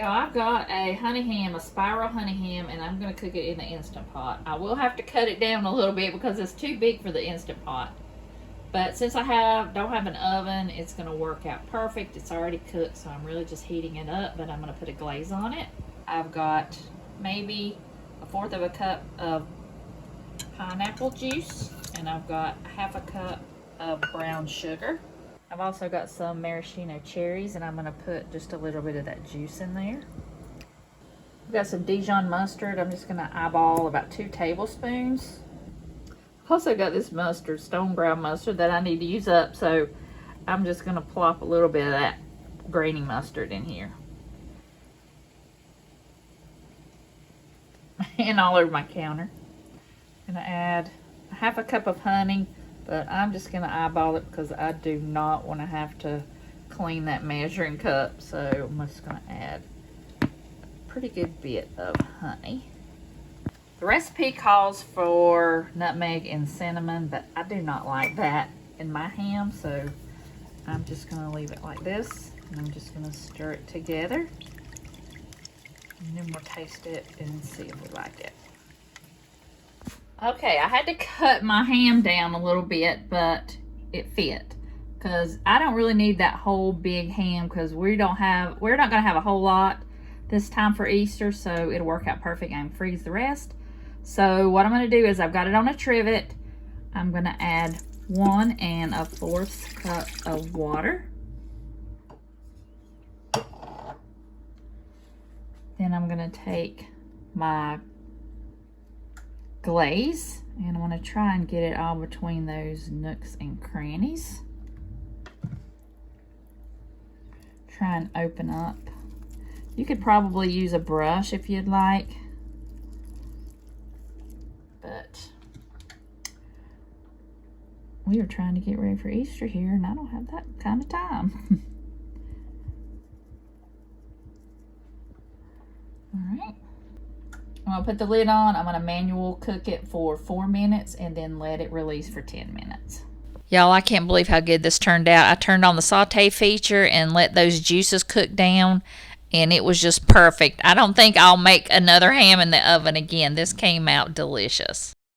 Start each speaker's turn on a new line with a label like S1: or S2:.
S1: Now I've got a honey ham, a spiral honey ham, and I'm going to cook it in the Instant Pot. I will have to cut it down a little bit because it's too big for the Instant Pot. But since I don't have an oven, it's going to work out perfect. It's already cooked, so I'm really just heating it up, but I'm going to put a glaze on it. I've got maybe 1/4 of a cup of pineapple juice, and I've got 1/2 cup of brown sugar. I've also got some maraschino cherries, and I'm going to put just a little bit of that juice in there. I've got some Dijon mustard. I'm just going to eyeball about 2 tablespoons. I've also got this mustard, stone ground mustard, that I need to use up, so I'm just going to plop a little bit of that grainy mustard in here. And all over my counter. I'm going to add 1/2 cup of honey, but I'm just going to eyeball it because I do not want to have to clean that measuring cup, so I'm just going to add a pretty good bit of honey. The recipe calls for nutmeg and cinnamon, but I do not like that in my ham, so I'm just going to leave it like this, and I'm just going to stir it together, and then we'll taste it and see if we like it. Okay, I had to cut my ham down a little bit, but it fit, because I don't really need that whole big ham, because we're not going to have a whole lot this time for Easter, so it'll work out perfect. I can freeze the rest. So what I'm going to do is I've got it on a trivet. I'm going to add 1 1/4 cup of water. Then I'm going to take my glaze, and I want to try and get it all between those nooks and crannies. Try and open up. You could probably use a brush if you'd like, but we are trying to get ready for Easter here, and I don't have that kind of time. All right. I'm going to put the lid on. I'm going to manual cook it for 4 minutes and then let it release for 10 minutes. Y'all, I can't believe how good this turned out. I turned on the saute feature and let those juices cook down, and it was just perfect. I don't think I'll make another ham in the oven again. This came out delicious.